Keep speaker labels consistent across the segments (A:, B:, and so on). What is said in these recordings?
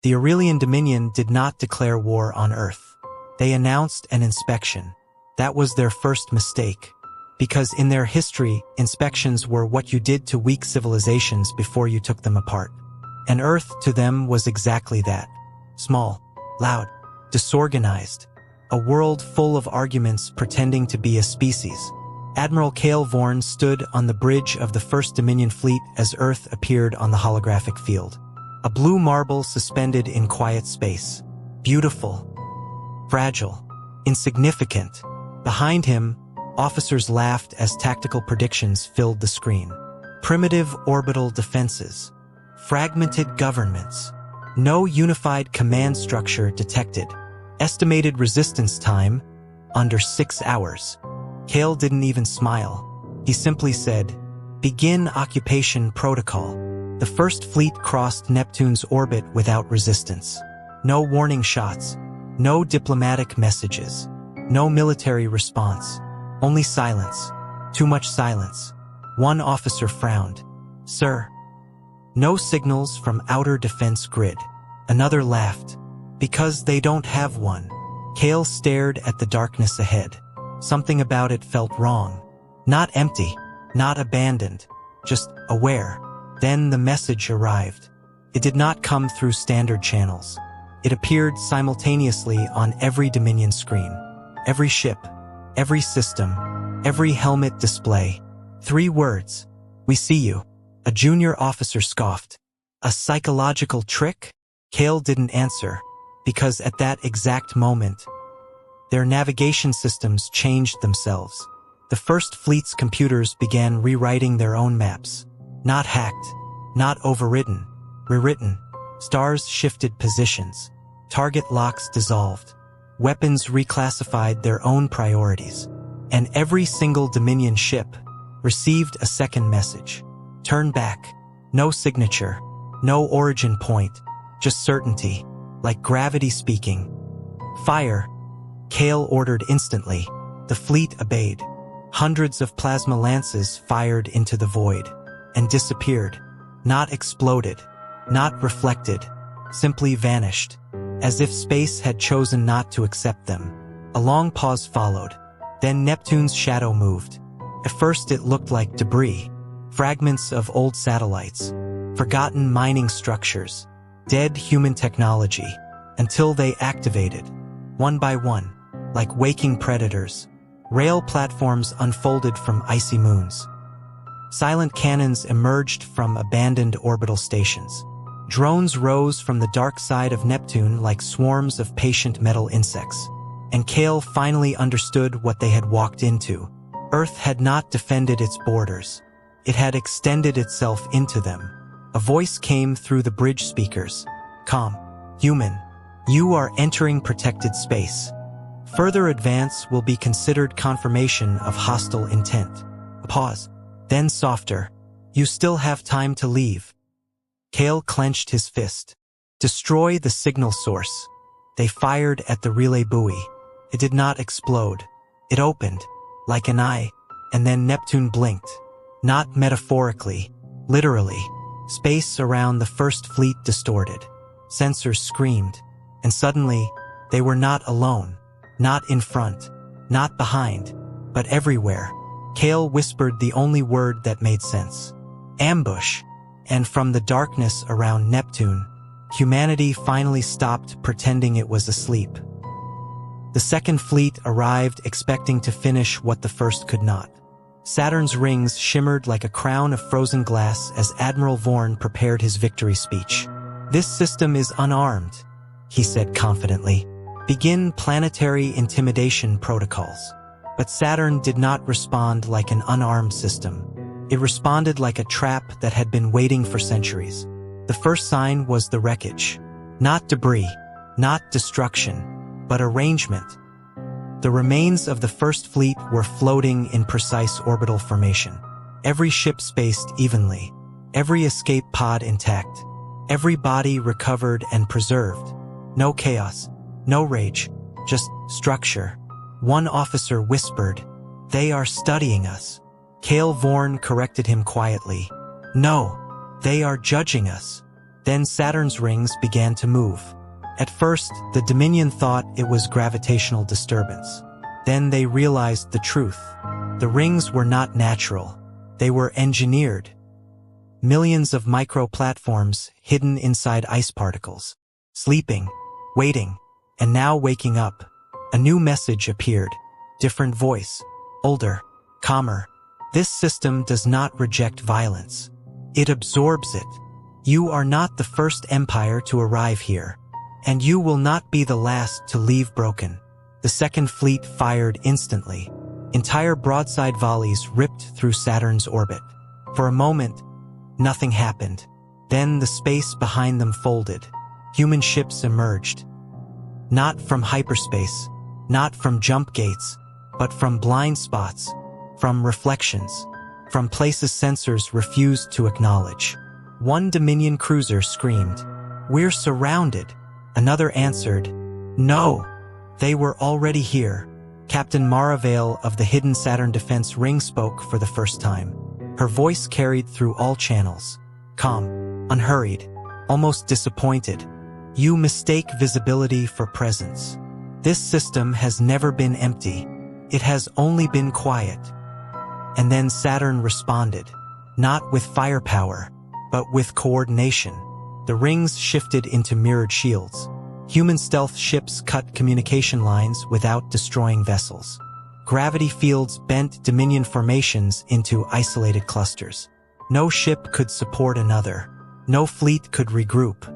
A: The Aurelian Dominion did not declare war on Earth. They announced an inspection. That was their first mistake. Because in their history, inspections were what you did to weak civilizations before you took them apart. And Earth to them was exactly that. Small, loud, disorganized. A world full of arguments pretending to be a species. Admiral Cale Vorn stood on the bridge of the First Dominion fleet as Earth appeared on the holographic field. A blue marble suspended in quiet space. Beautiful. Fragile. Insignificant. Behind him, officers laughed as tactical predictions filled the screen. Primitive orbital defenses. Fragmented governments. No unified command structure detected. Estimated resistance time, under 6 hours. Cale didn't even smile. He simply said, "Begin occupation protocol." The first fleet crossed Neptune's orbit without resistance. No warning shots. No diplomatic messages. No military response. Only silence. Too much silence. One officer frowned. "Sir." No signals from outer defense grid. Another laughed. "Because they don't have one." Cale stared at the darkness ahead. Something about it felt wrong. Not empty. Not abandoned. Just aware. Then the message arrived. It did not come through standard channels. It appeared simultaneously on every Dominion screen. Every ship. Every system. Every helmet display. 3 words. "We see you." A junior officer scoffed. "A psychological trick?" Cale didn't answer, because at that exact moment, their navigation systems changed themselves. The First Fleet's computers began rewriting their own maps. Not hacked, not overridden, rewritten. Stars shifted positions. Target locks dissolved. Weapons reclassified their own priorities. And every single Dominion ship received a second message. Turn back. No signature. No origin point. Just certainty. Like gravity speaking. Fire. Cale ordered instantly. The fleet obeyed. Hundreds of plasma lances fired into the void. And disappeared. Not exploded. Not reflected. Simply vanished. As if space had chosen not to accept them. A long pause followed. Then Neptune's shadow moved. At first it looked like debris. Fragments of old satellites. Forgotten mining structures. Dead human technology. Until they activated. One by one. Like waking predators. Rail platforms unfolded from icy moons. Silent cannons emerged from abandoned orbital stations. Drones rose from the dark side of Neptune like swarms of patient metal insects. And Cale finally understood what they had walked into. Earth had not defended its borders. It had extended itself into them. A voice came through the bridge speakers. "Calm. Human. You are entering protected space. Further advance will be considered confirmation of hostile intent." A pause. Then softer. "You still have time to leave." Cale clenched his fist. "Destroy the signal source." They fired at the relay buoy. It did not explode. It opened, like an eye, and then Neptune blinked. Not metaphorically, literally. Space around the First Fleet distorted. Sensors screamed. And suddenly, they were not alone. Not in front. Not behind. But everywhere. Cale whispered the only word that made sense. "Ambush." And from the darkness around Neptune, humanity finally stopped pretending it was asleep. The Second Fleet arrived expecting to finish what the first could not. Saturn's rings shimmered like a crown of frozen glass as Admiral Vorn prepared his victory speech. "This system is unarmed," he said confidently. "Begin planetary intimidation protocols." But Saturn did not respond like an unarmed system. It responded like a trap that had been waiting for centuries. The first sign was the wreckage. Not debris, not destruction, but arrangement. The remains of the First Fleet were floating in precise orbital formation. Every ship spaced evenly. Every escape pod intact. Every body recovered and preserved. No chaos. No rage. Just structure. One officer whispered, "They are studying us." Cale Vorn corrected him quietly. "No, they are judging us." Then Saturn's rings began to move. At first, the Dominion thought it was gravitational disturbance. Then they realized the truth. The rings were not natural. They were engineered. Millions of micro-platforms hidden inside ice particles. Sleeping, waiting, and now waking up. A new message appeared. Different voice. Older, calmer. This system does not reject violence. It absorbs it. You are not the first empire to arrive here. And you will not be the last to leave broken. The second fleet fired instantly. Entire broadside volleys ripped through Saturn's orbit. For a moment, nothing happened. Then the space behind them folded. Human ships emerged. Not from hyperspace, not from jump gates, but from blind spots, from reflections, from places sensors refused to acknowledge. One Dominion cruiser screamed, "We're surrounded." Another answered, "No." They were already here. Captain Mara Vale of the hidden Saturn Defense Ring spoke for the first time. Her voice carried through all channels. Calm, unhurried, almost disappointed. "You mistake visibility for presence. This system has never been empty. It has only been quiet." And then Saturn responded, not with firepower, but with coordination. The rings shifted into mirrored shields. Human stealth ships cut communication lines without destroying vessels. Gravity fields bent Dominion formations into isolated clusters. No ship could support another. No fleet could regroup.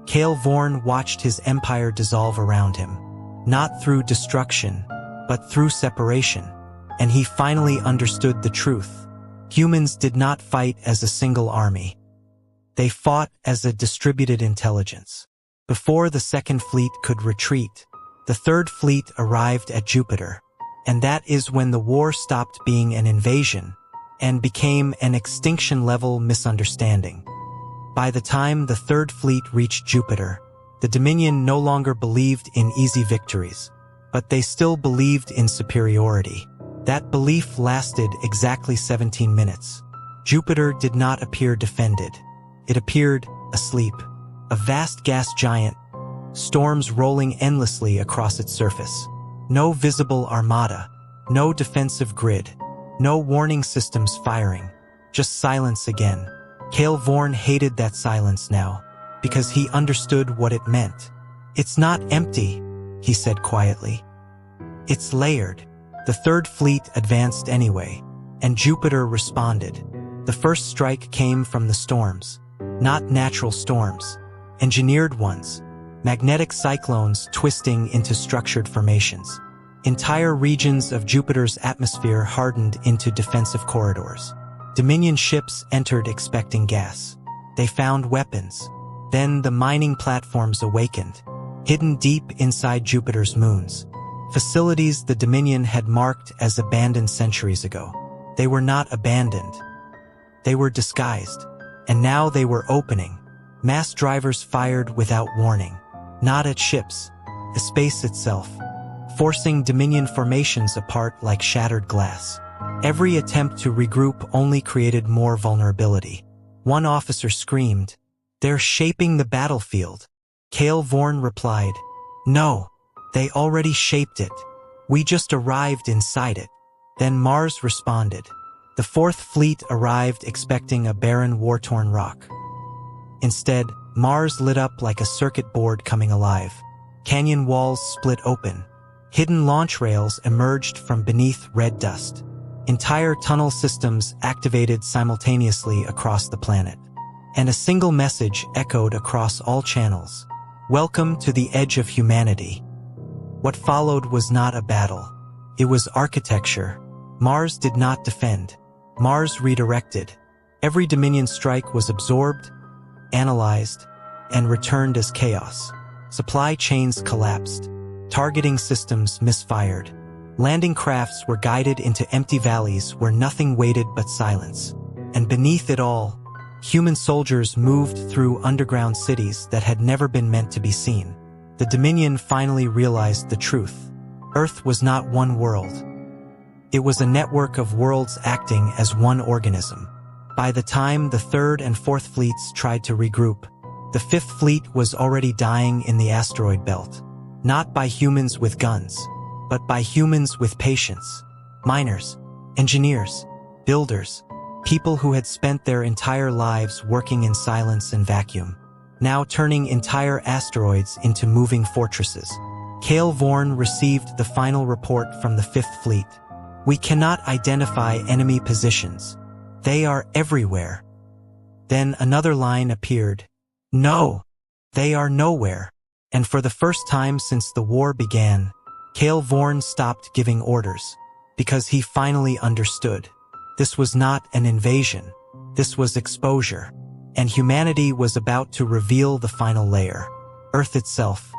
A: Cale Vorn watched his empire dissolve around him. Not through destruction, but through separation. And he finally understood the truth. Humans did not fight as a single army. They fought as a distributed intelligence. Before the second fleet could retreat, the third fleet arrived at Jupiter. And that is when the war stopped being an invasion and became an extinction-level misunderstanding. By the time the third fleet reached Jupiter, the Dominion no longer believed in easy victories, but they still believed in superiority. That belief lasted exactly 17 minutes. Jupiter did not appear defended. It appeared asleep, a vast gas giant, storms rolling endlessly across its surface. No visible armada, no defensive grid, no warning systems firing, just silence again. Cale Vorn hated that silence now, because he understood what it meant. "It's not empty," he said quietly. "It's layered." The third fleet advanced anyway, and Jupiter responded. The first strike came from the storms. Not natural storms, engineered ones. Magnetic cyclones twisting into structured formations. Entire regions of Jupiter's atmosphere hardened into defensive corridors. Dominion ships entered expecting gas. They found weapons. Then the mining platforms awakened, hidden deep inside Jupiter's moons. Facilities the Dominion had marked as abandoned centuries ago. They were not abandoned. They were disguised. And now they were opening. Mass drivers fired without warning. Not at ships, at space itself, forcing Dominion formations apart like shattered glass. Every attempt to regroup only created more vulnerability. One officer screamed, "They're shaping the battlefield." Cale Vorn replied, "No, they already shaped it. We just arrived inside it." Then Mars responded. The fourth fleet arrived expecting a barren, war-torn rock. Instead, Mars lit up like a circuit board coming alive. Canyon walls split open. Hidden launch rails emerged from beneath red dust. Entire tunnel systems activated simultaneously across the planet. And a single message echoed across all channels. "Welcome to the edge of humanity." What followed was not a battle. It was architecture. Mars did not defend. Mars redirected. Every Dominion strike was absorbed, analyzed, and returned as chaos. Supply chains collapsed. Targeting systems misfired. Landing crafts were guided into empty valleys where nothing waited but silence. And beneath it all, human soldiers moved through underground cities that had never been meant to be seen. The Dominion finally realized the truth. Earth was not one world. It was a network of worlds acting as one organism. By the time the third and fourth fleets tried to regroup, The Fifth Fleet was already dying in the asteroid belt. Not by humans with guns, but by humans with patience. Miners, engineers, builders, people who had spent their entire lives working in silence and vacuum, now turning entire asteroids into moving fortresses. Cale Vorn received the final report from the Fifth Fleet. We cannot identify enemy positions. They are everywhere. Then another line appeared. No, they are nowhere. And for the first time since the war began, Cale Vorn stopped giving orders, because he finally understood. This was not an invasion. This was exposure. And humanity was about to reveal the final layer. Earth itself,